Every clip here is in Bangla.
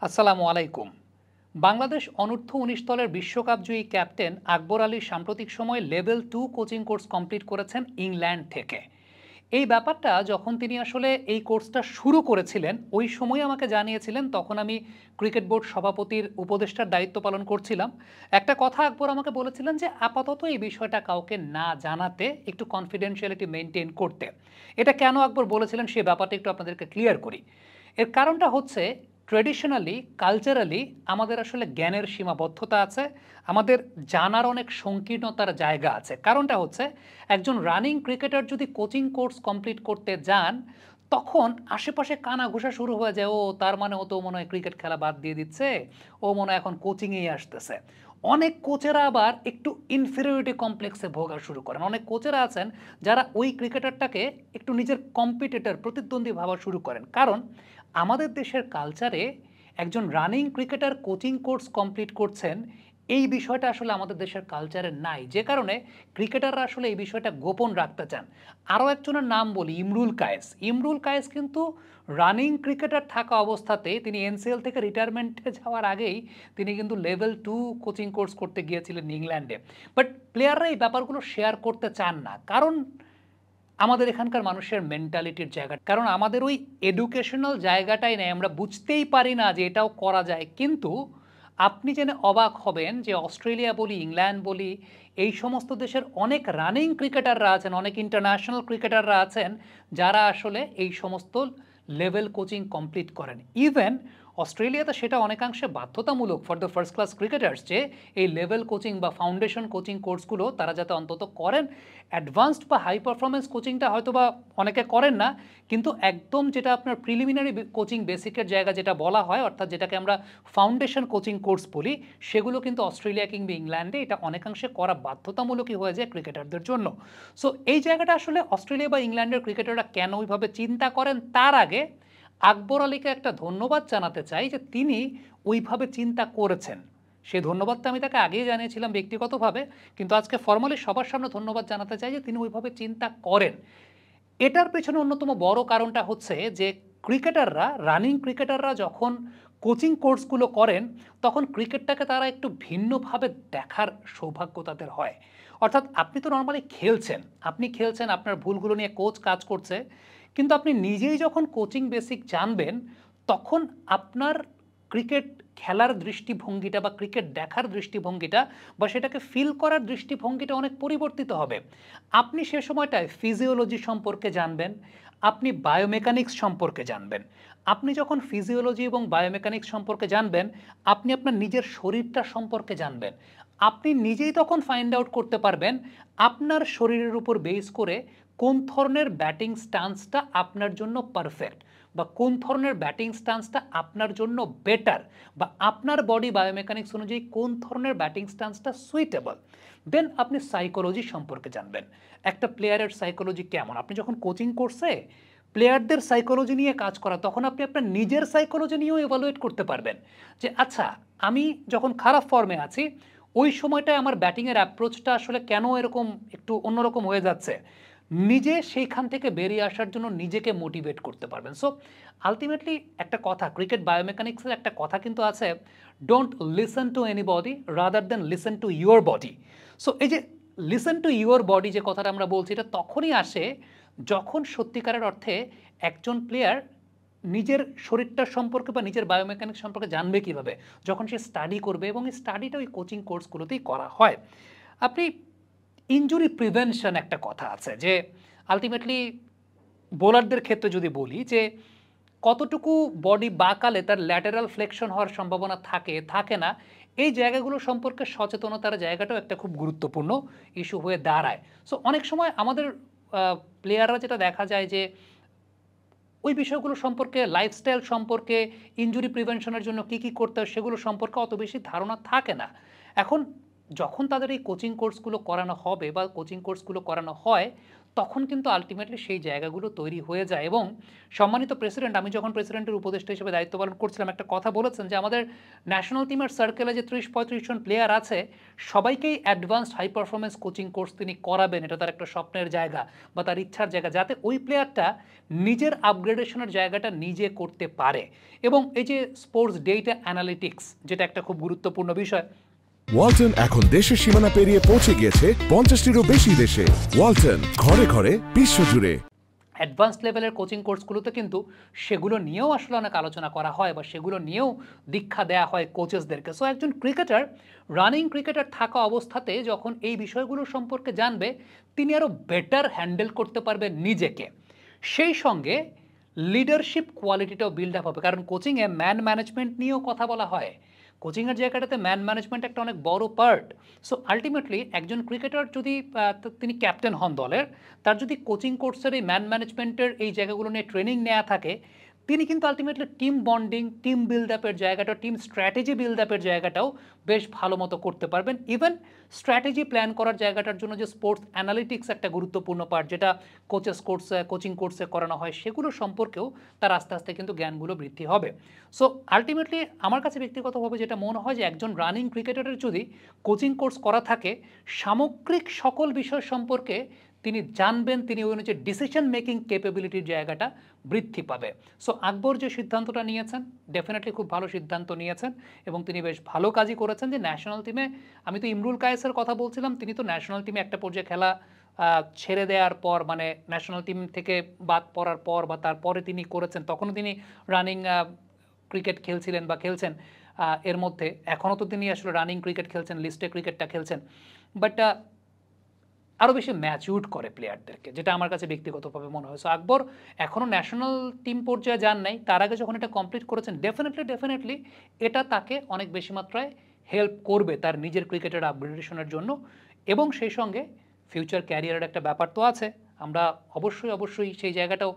আসসালামু আলাইকুম। বাংলাদেশ অনূর্ধ্ব-১৯ দলের বিশ্বকাপজয়ী ক্যাপ্টেন আকবর আলী সাম্প্রতিক সময়ে লেভেল 2 কোচিং কোর্স কমপ্লিট করেছেন ইংল্যান্ড থেকে। এই ব্যাপারটা যখন তিনি আসলে এই কোর্সটা শুরু করেছিলেন, ওই সময় আমাকে জানিয়েছিলেন, তখন আমি ক্রিকেট বোর্ড সভাপতির উপদেষ্টার দায়িত্ব পালন করছিলাম। একটা কথা আকবর আমাকে বলেছিলেন যে, আপাতত এই বিষয়টা কাউকে না জানাতে, একটু কনফিডেনশিয়ালিটি মেইনটেইন করতে। এটা কেন আকবর বলেছিলেন সে ব্যাপারটা একটু আপনাদেরকে ক্লিয়ার করি। এর কারণটা হচ্ছে ট্র্যাডিশনালি, কালচারালি আমাদের আসলে জ্ঞানের সীমাবদ্ধতা আছে, আমাদের জানার অনেক সংকীর্ণতার জায়গা আছে। কারণটা হচ্ছে একজন রানিং ক্রিকেটার যদি কোচিং কোর্স কমপ্লিট করতে যান, তখন আশেপাশে কানাঘুষা শুরু হয়ে যায়, ও তার মানে ও তো মনে হয় ক্রিকেট খেলা বাদ দিয়ে দিচ্ছে, ও মনে হয় এখন কোচিংয়েই আসতেছে। অনেক কোচেরা আবার একটু ইনফেরিয়রিটি কমপ্লেক্সে ভোগা শুরু করেন। অনেক কোচেরা আছেন যারা ওই ক্রিকেটারটাকে একটু নিজের কম্পিটিটর, প্রতিদ্বন্দ্বী ভাবা শুরু করেন। কারণ আমাদের দেশের কালচারে একজন running cricketer coaching course complete করছেন, এই বিষয়টা আসলে আমাদের দেশের কালচারে নাই, যে কারণে ক্রিকেটাররা আসলে এই বিষয়টা গোপন রাখতে চান। আরও একজনের নাম বলি, ইমরুল কায়েস। ইমরুল কায়েস কিন্তু রানিং ক্রিকেটার থাকা অবস্থাতে তিনি এনসিএল থেকে রিটায়ারমেন্টে যাওয়ার আগেই তিনি কিন্তু লেভেল 2 কোচিং কোর্স করতে গিয়েছিলেন ইংল্যান্ডে। বাট প্লেয়াররা এই ব্যাপারগুলো শেয়ার করতে চান না, কারণ আমাদের এখানকার মানুষের মেন্টালিটির জায়গা, কারণ আমাদের ওই এডুকেশনাল জায়গাটাই নেই, আমরা বুঝতেই পারি না যে এটাও করা যায়। কিন্তু আপনি জেনে অবাক হবেন যে অস্ট্রেলিয়া বলি, ইংল্যান্ড বলি, এই সমস্ত দেশের অনেক রানিং ক্রিকেটাররা আছেন, অনেক ইন্টারন্যাশনাল ক্রিকেটাররা আছেন যারা আসলে এই সমস্ত লেভেল কোচিং কমপ্লিট করেন। ইভেন অস্ট্রেলিয়াতে সেটা অনেকাংশে বাধ্যতামূলক for the first class cricketers যে এই লেভেল কোচিং বা ফাউন্ডেশন কোচিং কোর্সগুলো তারা যাতে অন্তত করেন। অ্যাডভান্সড বা হাই পারফরমেন্স কোচিংটা হয়তো বা অনেকে করেন না, কিন্তু একদম যেটা আপনার প্রিলিমিনারি কোচিং বেসিকের জায়গা যেটা বলা হয়, অর্থাৎ যেটাকে আমরা ফাউন্ডেশন কোচিং কোর্স বলি, সেগুলো কিন্তু অস্ট্রেলিয়া কিংবা ইংল্যান্ডে এটা অনেকাংশে করা বাধ্যতামূলকই হয়ে যায় ক্রিকেটারদের জন্য। সো এই জায়গাটা আসলে অস্ট্রেলিয়া বা ইংল্যান্ডের ক্রিকেটাররা কেন ওইভাবে চিন্তা করেন, তার আগে আকবর আলীকে একটা ধন্যবাদ জানাতে চাই যে তিনি ওইভাবে চিন্তা করেছেন। সেই ধন্যবাদটা আমি তাকে আগেই জানিয়েছিলাম ব্যক্তিগতভাবে, কিন্তু আজকে ফর্মালি সবার সামনে ধন্যবাদ জানাতে চাই যে তিনি ওইভাবে চিন্তা করেন। এটার পেছনে অন্যতম বড় কারণটা হচ্ছে যে ক্রিকেটাররা, রানিং ক্রিকেটাররা যখন কোচিং কোর্সগুলো করেন, তখন ক্রিকেটটাকে তারা একটু ভিন্নভাবে দেখার সৌভাগ্য তাদের হয়। অর্থাৎ আপনি তো নর্মালি খেলছেন, আপনার ভুলগুলো নিয়ে কোচ কাজ করছে, কিন্তু আপনি নিজেই যখন কোচিং বেসিক জানবেন, তখন আপনার ক্রিকেট খেলার দৃষ্টিভঙ্গিটা বা ক্রিকেট দেখার দৃষ্টিভঙ্গিটা বা সেটাকে ফিল করার দৃষ্টিভঙ্গিটা অনেক পরিবর্তিত হবে। আপনি সে সময়টায় ফিজিওলজি সম্পর্কে জানবেন, আপনি বায়োমেকানিক্স সম্পর্কে জানবেন। আপনি যখন ফিজিওলজি এবং বায়োমেকানিক্স সম্পর্কে জানবেন, আপনি আপনার নিজের শরীরটা সম্পর্কে জানবেন। আপনি নিজেই তখন ফাইন্ড আউট করতে পারবেন আপনার শরীরের উপর বেস করে কোন ধরনের ব্যাটিং স্টান্সটা আপনার জন্য পারফেক্ট, বা কোন ধরনের ব্যাটিং স্টান্সটা আপনার জন্য বেটার, বা আপনার বডি বায়োমেকানিক্স অনুযায়ী কোন ধরনের ব্যাটিং স্টান্সটা সুইটেবল। দেন আপনি সাইকোলজি সম্পর্কে জানবেন, একটা প্লেয়ারের সাইকোলজি কেমন। আপনি যখন কোচিং কোর্সে প্লেয়ারদের সাইকোলজি নিয়ে কাজ করা, তখন আপনি আপনার নিজের সাইকোলজি নিয়েও এভালুয়েট করতে পারবেন যে আচ্ছা, আমি যখন খারাপ ফর্মে আছি, ওই সময়টায় আমার ব্যাটিংয়ের অ্যাপ্রোচটা আসলে কেন এরকম একটু অন্যরকম হয়ে যাচ্ছে। নিজে সেইখান থেকে বেরিয়ে আসার জন্য নিজেকে মোটিভেট করতে পারবেন। সো আলটিমেটলি একটা কথা, ক্রিকেট বায়োমেকানিক্সের একটা কথা কিন্তু আছে, don't listen to anybody rather than listen to your body. So এই যে লিসেন টু ইউর বডি যে কথাটা আমরা বলছি, এটা তখনই আসে যখন সত্যিকারের অর্থে একজন প্লেয়ার নিজের শরীরটার সম্পর্কে বা নিজের বায়োমেকানিক্স সম্পর্কে জানবে কিভাবে, যখন সে স্টাডি করবে, এবং এই স্টাডিটা ওই কোচিং কোর্সগুলোতেই করা হয়। আপনি ইনজুরি প্রিভেনশন একটা কথা আছে যে আলটিমেটলি বোলারদের ক্ষেত্রে যদি বলি যে কতটুকু বডি বাঁকালে তার ল্যাটেরাল ফ্লেকশন হওয়ার সম্ভাবনা থাকে থাকে না, এই জায়গাগুলো সম্পর্কে সচেতনতার জায়গাটাও একটা খুব গুরুত্বপূর্ণ ইস্যু হয়ে দাঁড়ায়। সো অনেক সময় আমাদের প্লেয়াররা যেটা দেখা যায় যে ওই বিষয়গুলো সম্পর্কে, লাইফস্টাইল সম্পর্কে, ইনজুরি প্রিভেনশনের জন্য কী কী করতে হয় সেগুলো সম্পর্কে অত বেশি ধারণা থাকে না। এখন যখন তাদের এই কোচিং কোর্সগুলো করানো হবে বা কোচিং কোর্সগুলো করানো হয়, তখন কিন্তু আলটিমেটলি সেই জায়গাগুলো তৈরি হয়ে যায়। এবং সম্মানিত প্রেসিডেন্ট, আমি যখন প্রেসিডেন্টের উপদেষ্টা হিসেবে দায়িত্ব পালন করছিলাম, একটা কথা বলেছেন যে আমাদের ন্যাশনাল টিমের সার্কেলে যে ৩০-৩৫ জন প্লেয়ার আছে সবাইকেই advanced high performance coaching course তিনি করাবেন। এটা তার একটা স্বপ্নের জায়গা বা তার ইচ্ছার জায়গা, যাতে ওই প্লেয়ারটা নিজের আপগ্রেডেশনের জায়গাটা নিজে করতে পারে। এবং এই যে স্পোর্টস ডেটা অ্যানালিটিক্স, যেটা একটা খুব গুরুত্বপূর্ণ বিষয়। ওয়ালটন এখন দেশের সীমানা পেরিয়ে পৌঁছে গিয়েছে 50টিরও বেশি দেশে। ওয়ালটন, ঘরে ঘরে বিশ্বজুড়ে। অ্যাডভান্সড লেভেলের কোচিং কোর্সগুলোতে কিন্তু সেগুলো নিয়েও আসলে অনেক আলোচনা করা হয় বা সেগুলো নিয়েও দীক্ষা দেওয়া হয় কোচেসদেরকে। সো একজন ক্রিকেটার, রানিং ক্রিকেটার থাকা অবস্থাতে যখন এই বিষয়গুলো সম্পর্কে জানবে, তিনি আরও বেটার হ্যান্ডেল করতে পারবেন নিজেকে। সেই সঙ্গে লিডারশিপ কোয়ালিটিটাও বিল্ড আপ হবে, কারণ কোচিংয়ে ম্যান ম্যানেজমেন্ট নিয়েও কথা বলা হয়। কোচিংয়ের জায়গাটাতে ম্যান ম্যানেজমেন্ট একটা অনেক বড় পার্ট। সো আলটিমেটলি একজন ক্রিকেটার যদি তিনি ক্যাপ্টেন হন দলের, তার যদি কোচিং কোর্সের এই ম্যান ম্যানেজমেন্টের এই জায়গাগুলো নিয়ে ট্রেনিং নেওয়া থাকে, তিনি কিন্তু ultimately team bonding, team build আপের জায়গাটা, টিম স্ট্র্যাটেজি বিল্ড আপের জায়গাটাও বেশ ভালো মতো করতে পারবেন। ইভেন স্ট্র্যাটেজি প্ল্যান করার জায়গাটার জন্য যে স্পোর্টস অ্যানালিটিক্স একটা গুরুত্বপূর্ণ পার্ট, যেটা কোচিং কোর্সে করানো হয়, সেগুলো সম্পর্কেও তার আস্তে আস্তে কিন্তু জ্ঞানগুলো বৃদ্ধি হবে। সো আলটিমেটলি আমার কাছে ব্যক্তিগতভাবে যেটা মনে হয় যে একজন রানিং ক্রিকেটারের যদি কোচিং কোর্স করা থাকে, সামগ্রিক সকল বিষয় সম্পর্কে তিনি জানবেন, তিনি ওই অনুযায়ী ডিসিশন মেকিং ক্যাপাবিলিটির জায়গাটা বৃদ্ধি পাবে। সো আকবর যে সিদ্ধান্তটা নিয়েছেন, ডেফিনেটলি খুব ভালো সিদ্ধান্ত নিয়েছেন এবং তিনি বেশ ভালো কাজই করেছেন যে ন্যাশনাল টিমে, আমি তো ইমরুল কায়েসের কথা বলছিলাম, তিনি তো ন্যাশনাল টিমে একটা পর্যায়ে খেলা ছেড়ে দেওয়ার পর, মানে ন্যাশনাল টিম থেকে বাদ পড়ার পর বা তারপরে তিনি করেছেন, তখনও তিনি রানিং ক্রিকেট খেলছিলেন বা খেলছেন। এর মধ্যে এখনও তো তিনি আসলে রানিং ক্রিকেট খেলছেন, লিস্টে ক্রিকেটটা খেলছেন, বাট আরও বেশি ম্যাচিউরড করে প্লেয়ারদেরকে, যেটা আমার কাছে ব্যক্তিগতভাবে মনে হয়। সো আকবর এখনও ন্যাশনাল টিম পর্যায়ে যান নাই, তার আগে যখন এটা কমপ্লিট করেছেন, ডেফিনেটলি এটা তাকে অনেক বেশি মাত্রায় হেল্প করবে তার নিজের ক্রিকেটের আপগ্রেডেশনের জন্য। এবং সেই সঙ্গে ফিউচার ক্যারিয়ারের একটা ব্যাপার তো আছে, আমরা অবশ্যই সেই জায়গাটাও,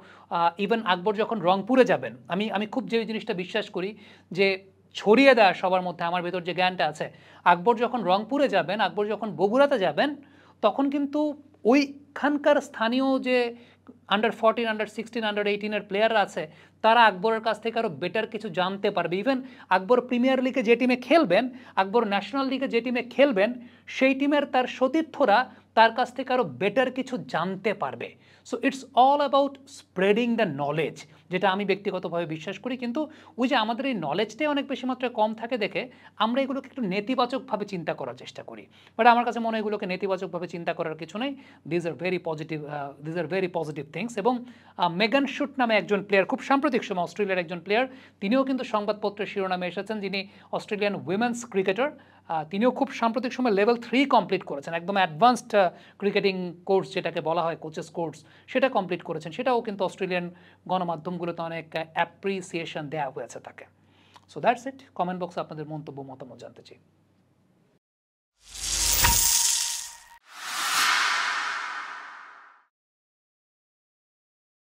ইভেন আকবর যখন রংপুরে যাবেন, আমি খুব যে জিনিসটা বিশ্বাস করি যে ছড়িয়ে দেওয়া সবার মধ্যে, আমার ভেতর যে জ্ঞানটা আছে, আকবর যখন রংপুরে যাবেন, আকবর যখন বগুড়াতে যাবেন, তখন কিন্তু ওইখানকার স্থানীয় যে আন্ডার 14, আন্ডার 16, আন্ডার 18 প্লেয়াররা আছে, তারা আকবরের কাছ থেকে আরও বেটার কিছু জানতে পারবে। ইভেন আকবর প্রিমিয়ার লিগে যে টিমে খেলবেন, আকবর ন্যাশনাল লিগে যে টিমে খেলবেন, সেই টিমের তার সতীর্থরা তার কাছ থেকে আরও বেটার কিছু জানতে পারবে। So it's all about spreading the knowledge, যেটা আমি ব্যক্তিগতভাবে বিশ্বাস করি। কিন্তু ওই যে আমাদের এই নলেজটাই অনেক বেশি মাত্রায় কম থাকে দেখে আমরা এগুলোকে একটু নেতিবাচকভাবে চিন্তা করার চেষ্টা করি, বাট আমার কাছে মনে হয় এগুলোকে নেতিবাচকভাবে চিন্তা করার কিছু নেই। These are very positive things. এবং মেগান শুট নামে একজন প্লেয়ার, খুব সাম্প্রতিক সময় অস্ট্রেলিয়ার একজন প্লেয়ার, তিনিও কিন্তু সংবাদপত্রের শিরোনামে এসেছেন, যিনি অস্ট্রেলিয়ান উইমেন্স ক্রিকেটার। তিনিও খুব সাম্প্রতিক সময় লেভেল 3 কমপ্লিট করেছেন, একদম অ্যাডভান্সড ক্রিকেটিং কোর্স যেটাকে বলা হয়, কোচেস কোর্স, সেটা কমপ্লিট করেছেন। সেটাও কিন্তু অস্ট্রেলিয়ান গণমাধ্যমগুলোতে অনেক অ্যাপ্রিসিয়েশন দেওয়া হয়েছে তাকে। So that's it. কমেন্ট বক্সে আপনাদের মন্তব্য, মতামত জানতে চাই।